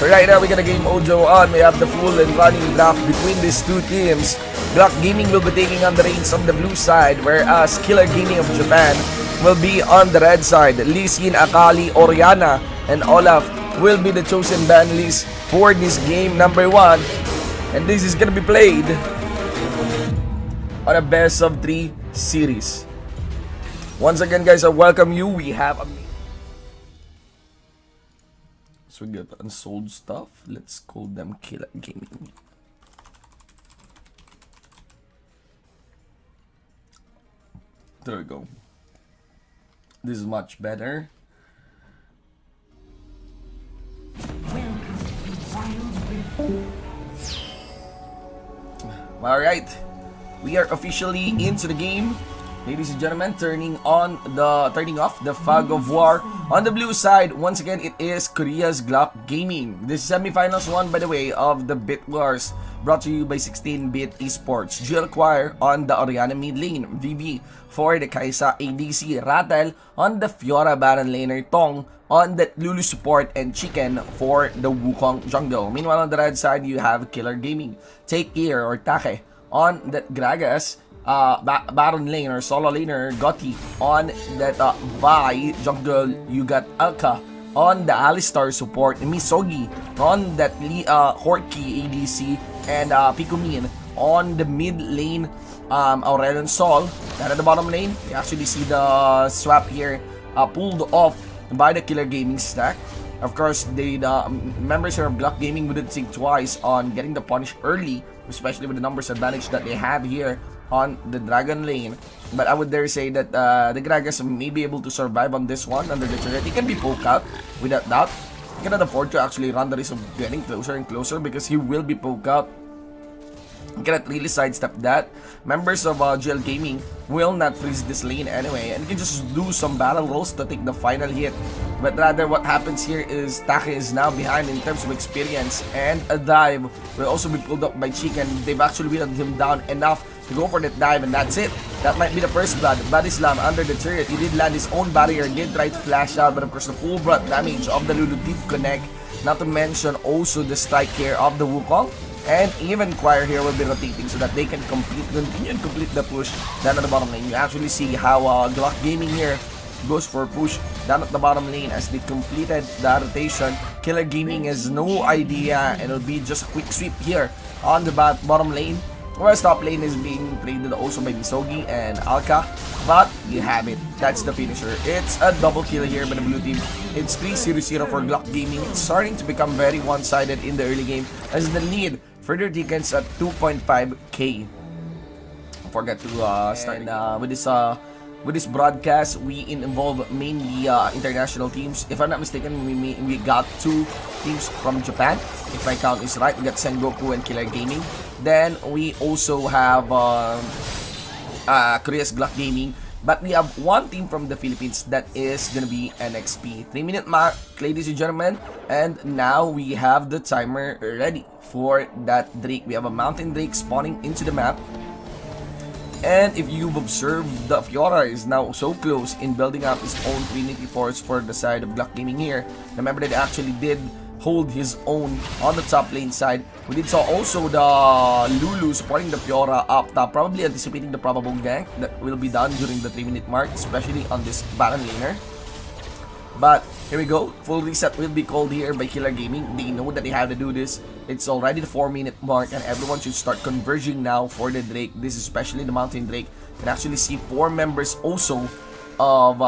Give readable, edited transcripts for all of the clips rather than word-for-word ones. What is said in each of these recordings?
So right now we got a game Ojo on. We have the full and running draft between these two teams. GLuck Gaming will be taking on the reins on the blue side, whereas Killer Gaming of Japan will be on the red side. Lee Sin, Akali, Oriana, and Olaf will be the chosen ban list for this game number 1. And this is gonna be played on a best of 3 series. Once again, guys, I welcome you. We have a... So we got unsold stuff. Let's call them Killer Gaming. There we go. This is much better. Alright, we are officially into the game. Ladies and gentlemen, turning off the fog of war. On the blue side, once again, it is Korea's GLuck Gaming. This is semifinals one, by the way, of the Bit Wars, brought to you by 16-Bit Esports. GLuck on the Oriana mid lane, VB for the Kaisa ADC, Rattle on the Fiora Baron laner, Tong on the Lulu support, and Chicken for the Wukong jungle. Meanwhile, on the red side, you have Killer Gaming, Take Care or Take on the Gragas, Baron lane or solo laner, Gotti on that Vi jungle. You got Alka on the Alistar support, Misogi on that Horky ADC, and Pikumin on the mid lane, Aurelion Sol. At the bottom lane, you actually see the swap here pulled off by the Killer Gaming stack. Of course, the members here of GLuck Gaming wouldn't think twice on getting the punish early, especially with the numbers advantage that they have here on the Dragon lane. But I would dare say that the Gragas may be able to survive on this one under the turret. He can be poked out without doubt. He cannot afford to actually run the risk of getting closer and closer because he will be poked out. You cannot really sidestep that. Members of GL Gaming will not freeze this lane anyway, and you can just do some battle rolls to take the final hit. But rather, what happens here is Take is now behind in terms of experience, and a dive will also be pulled up by Chicken. They've actually whittled him down enough to go for that dive, and that's it. That might be the first blood. Badislam under the turret. He did land his own barrier, did try to flash out, but of course the full blood damage of the Lulu did connect. Not to mention also the strike here of the Wukong. And even Choir here will be rotating so that they can continue and complete the push down at the bottom lane. You actually see how GLuck Gaming here goes for push down at the bottom lane as they completed the rotation. Killer Gaming has no idea, and it'll be just a quick sweep here on the bottom lane. Whereas top lane is being traded also by Misogi and Alka. But you have it. That's the finisher. It's a double kill here by the blue team. It's 3-0-0 for GLuck Gaming. It's starting to become very one-sided in the early game as the lead further thickens at 2.5k. Forgot to start with this broadcast. We involve mainly international teams. If I'm not mistaken, we got 2 teams from Japan. If my count is right, we got Sengoku and Killer Gaming. Then we also have Korea's GLuck Gaming. But we have 1 team from the Philippines that is gonna be NXP. 3-minute mark, ladies and gentlemen. And now we have the timer ready for that Drake. We have a Mountain Drake spawning into the map. And if you've observed, the Fiora is now so close in building up his own Trinity Force for the side of GLuck Gaming here. Remember that he actually did hold his own on the top lane side. We did saw also the Lulu supporting the Fiora up top, probably anticipating the probable gank that will be done during the 3-minute mark, especially on this Baron laner. But here we go, full reset will be called here by Killer Gaming. They know that they have to do this. It's already the 4-minute mark and everyone should start converging now for the Drake. This is especially the Mountain Drake. You can actually see 4 members also of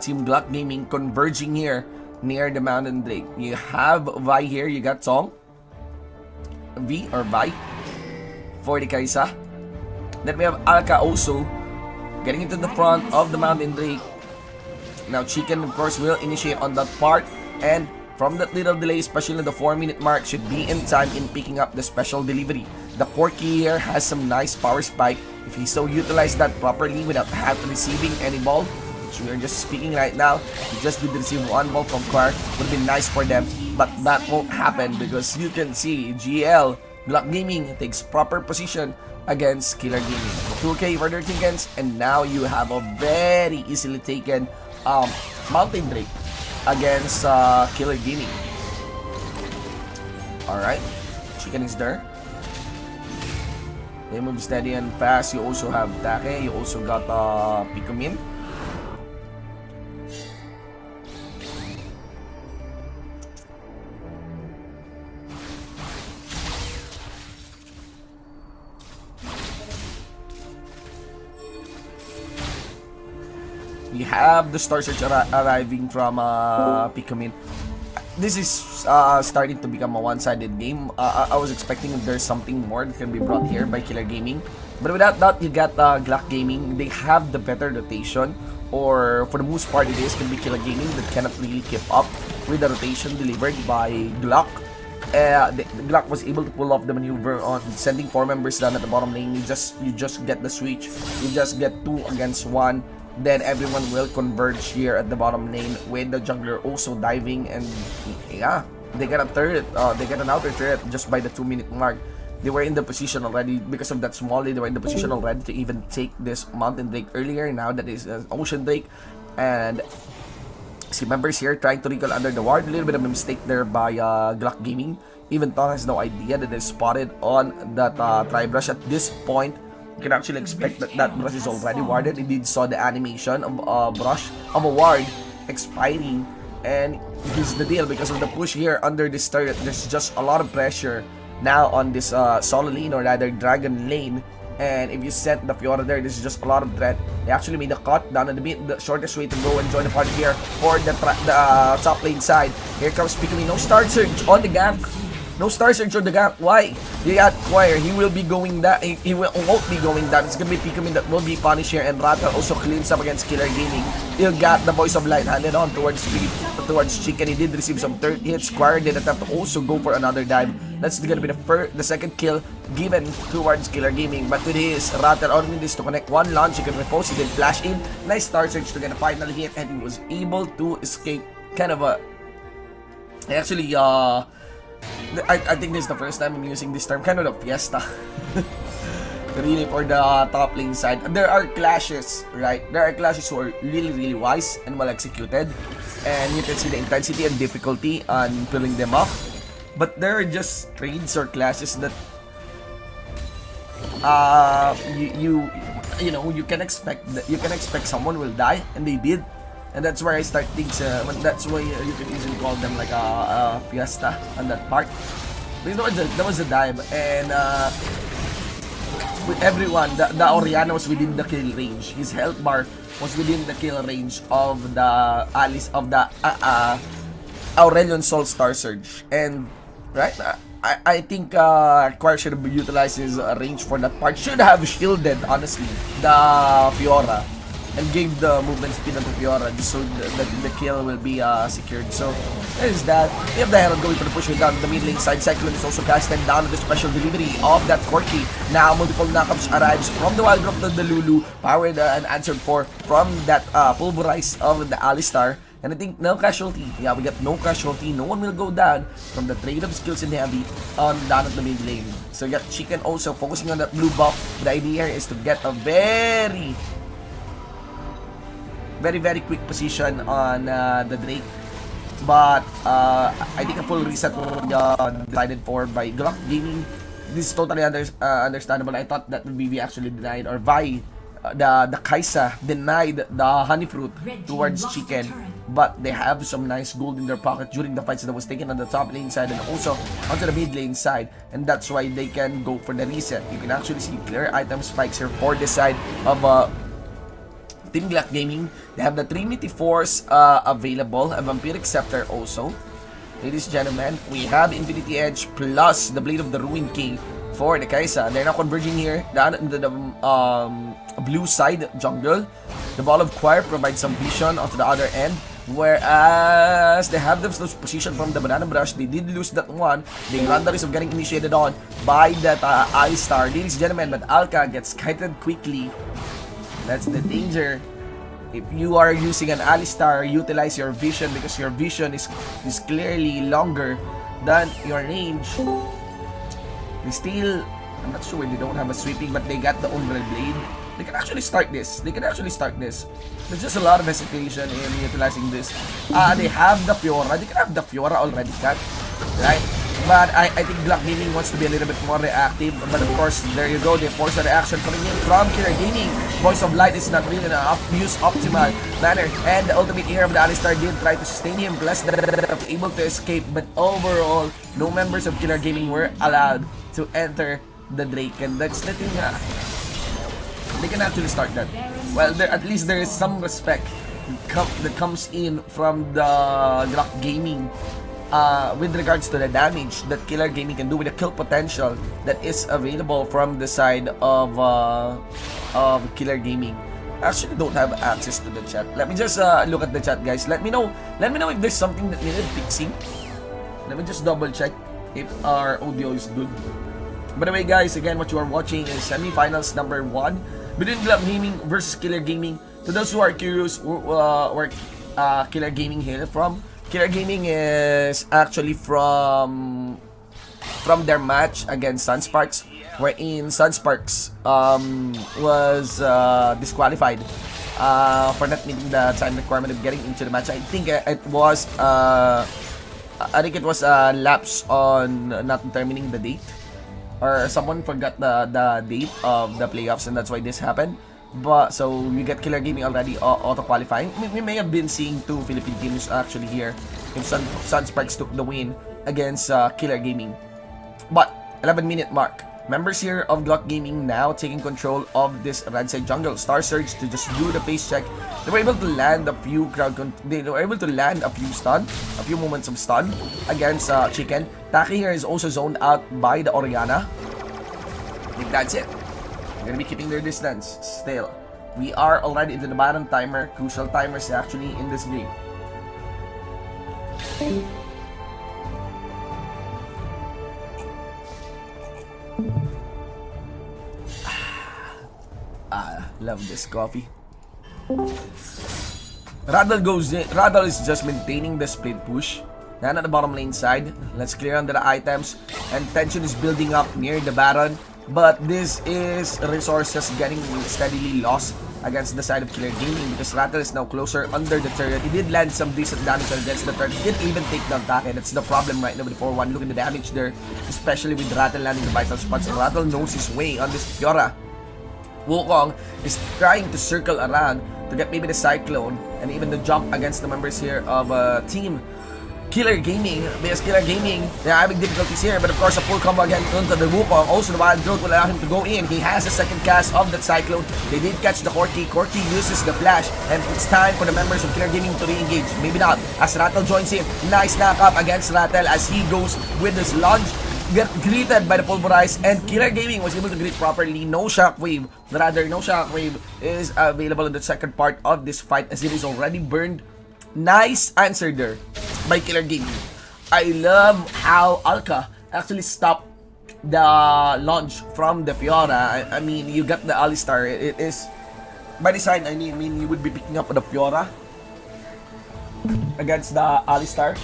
Team GLuck Gaming converging here near the Mountain Drake. You have Vi here, you got Tong, Vi or Vi for the Kaisa. Then we have Alka also getting into the front of the Mountain Drake. Now Chicken of course will initiate on that part, and from that little delay, especially in the 4-minute mark, should be in time in picking up the special delivery. The Porky here has some nice power spike. If he so utilized that properly without having receiving any ball, which we are just speaking right now, he just did receive 1 ball from Choir, would be nice for them, but that won't happen because you can see GLuck Gaming takes proper position against Killer Gaming. 2k for their tickets, and now you have a very easily taken Mountain Drake against Killer Gaming. Alright. Chicken is there. They move steady and fast. You also have Take. You also got Pikumin. We have the Star Search arriving from Pikumin. This is starting to become a one-sided game. I was expecting if there's something more that can be brought here by Killer Gaming. But without that, you got GLuck Gaming. They have the better rotation. Or for the most part, it is can be Killer Gaming that cannot really keep up with the rotation delivered by GLuck. The GLuck was able to pull off the maneuver on sending 4 members down at the bottom lane. You just get the switch. You just get 2 against 1. Then everyone will converge here at the bottom lane with the jungler also diving, and yeah, they get a turret. They get an outer turret just by the 2-minute mark. They were in the position already because of that small. They were in the position already to even take this Mountain Drake earlier. Now that is an Ocean Drake, and see members here trying to recall under the ward. A little bit of a mistake there by GLuck Gaming. Even Tong has no idea that they spotted on that Tribe Rush at this point. You can actually expect that that brush is already warded. Indeed, saw the animation of a ward expiring, and here's the deal. Because of the push here under this turret, there's just a lot of pressure now on this solo lane, or rather dragon lane. And if you set the Fiora there, this is just a lot of threat. They actually made a cut down in the mid, the shortest way to go and join the party here for the top lane side. Here comes Pikmin. No Star Surge on the gank. No Star Surge on the gank. Why? They got Choir. He will be going down. He won't be going down. It's gonna be Pikmin that will be punished here. And Rattle also cleans up against Killer Gaming. He'll got the Voice of Light handed on towards Chicken. He did receive some third hits. Choir did attempt to also go for another dive. That's gonna be the second kill given towards Killer Gaming. But with his Rattle only this to connect one launch, he can repose. He did flash in. Nice Star Surge to get a final hit, and he was able to escape. Kind of a actually I think this is the first time I'm using this term, kind of a fiesta. Really for the top lane side. There are clashes, right? There are clashes who are really wise and well executed, and you can see the intensity and difficulty on pulling them off. But there are just trades or clashes that you know you can expect someone will die, and they did. And that's where I start things, that's why you can easily call them like a fiesta on that part. Because that was a dive, and with everyone, the Orianna was within the kill range. His health bar was within the kill range of the Aurelion Soul Star Surge. And, right, I think Choir should have utilized his range for that part. Should have shielded, honestly, the Fiora, and gave the movement speed of the Fiora just so the kill will be secured. So, there's that. We have the Herald going for the push down the mid lane side. Cyclone is also casted down with the special delivery of that Corki. Now, multiple knockups arrives from the wild drop to the Lulu, powered and answered for from that pulverize of the Alistar. And I think no casualty. Yeah, we got no casualty. No one will go down from the trade of skills in heavy on down at the mid lane. So, you got Chicken also focusing on that blue buff. The idea here is to get a very quick position on the Drake, but I think a full reset was decided for by GLuck Gaming. This is totally understandable. I thought that VV actually denied, or Vi, the Kaisa denied the honey fruit towards Chicken, but they have some nice gold in their pocket during the fights that was taken on the top lane side and also onto the mid lane side, and that's why they can go for the reset. You can actually see clear item spikes here for this side of Team GLuck Gaming. They have the Trinity Force available, a Vampiric Scepter also. Ladies and gentlemen, we have Infinity Edge plus the Blade of the Ruined King for the Kaisa. They're now converging here down into the blue side jungle. The Ball of Choir provides some vision onto the other end, whereas they have themselves positioned from the Banana Brush. They did lose that one. They run the risk of getting initiated on by that Alistar. Ladies and gentlemen, but Alka gets kited quickly. That's the danger. If you are using an Alistar, utilize your vision, because your vision is clearly longer than your range. They still, I'm not sure, they don't have a sweeping, but they got the Umbral Blade. They can actually start this. There's just a lot of hesitation in utilizing this. They have the Fiora. They can have the Fiora already cut, right? But I think GLuck Gaming wants to be a little bit more reactive. But of course, there you go. They force a reaction coming in from Killer Gaming. Voice of Light is not really used optimal manner. And the ultimate air of the Alistar did try to sustain him. Plus, able to escape. But overall, no members of Killer Gaming were allowed to enter the Drake. And that's the thing. They can actually start that. Well, at least there is some respect that comes in from the GLuck Gaming. With regards to the damage that Killer Gaming can do with the kill potential that is available from the side of Killer Gaming. I actually don't have access to the chat. Let me just look at the chat, guys. Let me know if there's something that needed fixing. Let me just double check if our audio is good. By the way, guys, again, what you are watching is semifinals number 1 between GLuck Gaming versus Killer Gaming. To those who are curious where Killer Gaming hail from, Killer Gaming is actually from their match against Sunsparks, wherein Sunsparks was disqualified for not meeting the time requirement of getting into the match. I think it was a lapse on not determining the date, or someone forgot the date of the playoffs, and that's why this happened. But so we get Killer Gaming already auto-qualifying. We may have been seeing 2 Philippine teams actually here if Sunsparks took the win against Killer Gaming. But 11-minute mark. Members here of GLuck Gaming now taking control of this right side jungle. Star Surge to just do the pace check. They were able to land a few a few moments of stun against Chicken. Taki here is also zoned out by the Oriana. I think that's it. They're gonna be keeping their distance still. We are already into the bottom timer. Crucial timers actually in this game. Love this coffee. Rattle goes in. Rattle is just maintaining the split push. Now at the bottom lane side. Let's clear under the items. And tension is building up near the Baron. But this is resources getting steadily lost against the side of Killer Gaming because Rattle is now closer under the turret. He did land some decent damage against the turret. He didn't even take down Take. That's the problem right now with the 4-1. Look at the damage there, especially with Rattle landing the vital spots. And Rattle knows his way on this Fiora. Wukong is trying to circle around to get maybe the Cyclone and even the jump against the members here of Team Killer Gaming, because Killer Gaming, they're having difficulties here, but of course a full combo again onto the Wukong. Also the Wild Growth will allow him to go in. He has a second cast of that Cyclone. They did catch the Corki. Corki uses the flash, and it's time for the members of Killer Gaming to re-engage. Maybe not, as Rattle joins in. Nice knock up against Rattle as he goes with his lunge. Get greeted by the Pulverize, and Killer Gaming was able to greet properly. No Shockwave. Rather, no Shockwave is available in the second part of this fight as it is already burned. Nice answer there by Killer Gaming. I love how Alka actually stopped the launch from the Fiora. I mean, you got the Alistar. It is, by design, I mean, you would be picking up the Fiora against the Alistar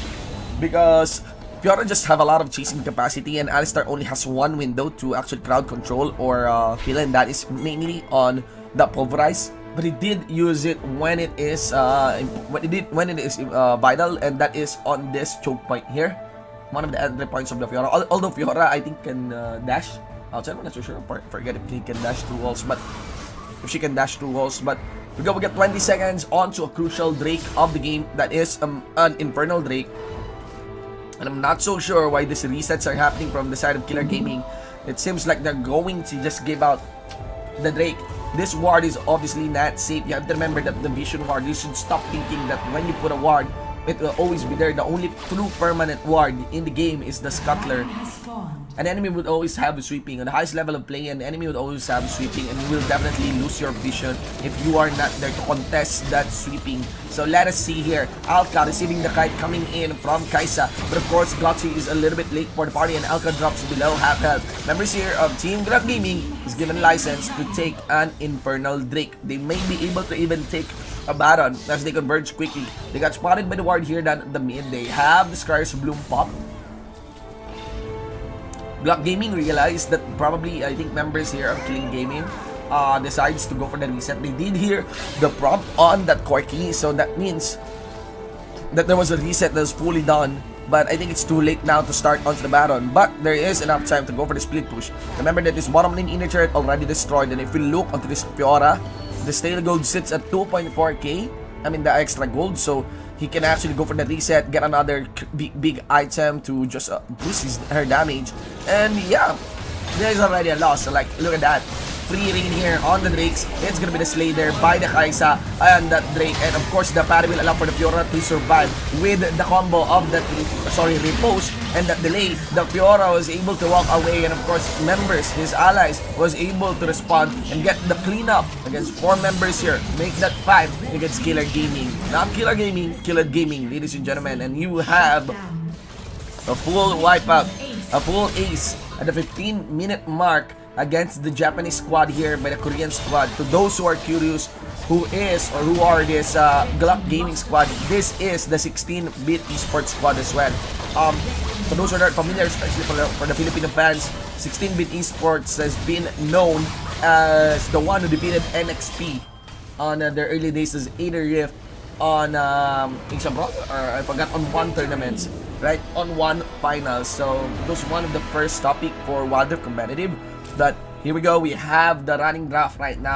because Fiora just have a lot of chasing capacity, and Alistar only has one window to actually crowd control or kill, and that is mainly on the Pulverize. But he did use it when it is vital, and that is on this choke point here, one of the entry points of the Fiora. Although Fiora, I think, can dash outside. I'm not so sure. Forget if he can dash through walls, but if she can dash through walls. But we get 20 seconds onto a crucial Drake of the game. That is an Infernal Drake. And I'm not so sure why these resets are happening from the side of Killer Gaming. It seems like they're going to just give out the Drake. This ward is obviously not safe. You have to remember that the Vision ward, you should stop thinking that when you put a ward, it will always be there. The only true permanent ward in the game is the Scuttler. An enemy would always have a sweeping. On the highest level of play, an enemy would always have sweeping, and you will definitely lose your vision if you are not there to contest that sweeping. So let us see here. Alka receiving the kite coming in from Kaisa. But of course, Gloxy is a little bit late for the party, and Alka drops below half health. Members here of Team GLuck Gaming is given license to take an Infernal Drake. They may be able to even take a Baron as they converge quickly. They got spotted by the ward here down at the mid. They have the Scar's Bloom pop. GLuck Gaming realized that probably, I think, members here of Killing Gaming decides to go for the reset. They did hear the prompt on that Corki, so that means that there was a reset that was fully done but I think it's too late now to start onto the Baron. But there is enough time to go for the split push. Remember that this bottom lane inner turret already destroyed, and if we look onto this Fiora, the stale gold sits at 2.4k. I mean the extra gold, so he can actually go for the reset, get another big item to just boost her damage. And yeah, there's already a loss. So like, look at that. Free reign here on the Drakes. It's gonna be the Slay there by the Kaisa and that Drake. And of course, the parry will allow for the Fiora to survive with the combo of that, repose and that delay. The Fiora was able to walk away, and of course, members, his allies, was able to respond and get the cleanup against 4 members here. Make that 5 against Killer Gaming. Not Killer Gaming, Killer Gaming, ladies and gentlemen. And you have a full wipeout, a full ace at the 15-minute mark against the Japanese squad here by the Korean squad. To those who are curious, who are this GLuck Gaming squad, this is the 16-bit esports squad as well. For those who are not familiar, especially for the Filipino fans, 16-bit esports has been known as the one who defeated NXP on their early days as Aether Rift on I forgot, on 1 tournaments, right? On 1 finals. So it was one of the first topic for Wild Rift competitive. But here we go, we have the running draft right now.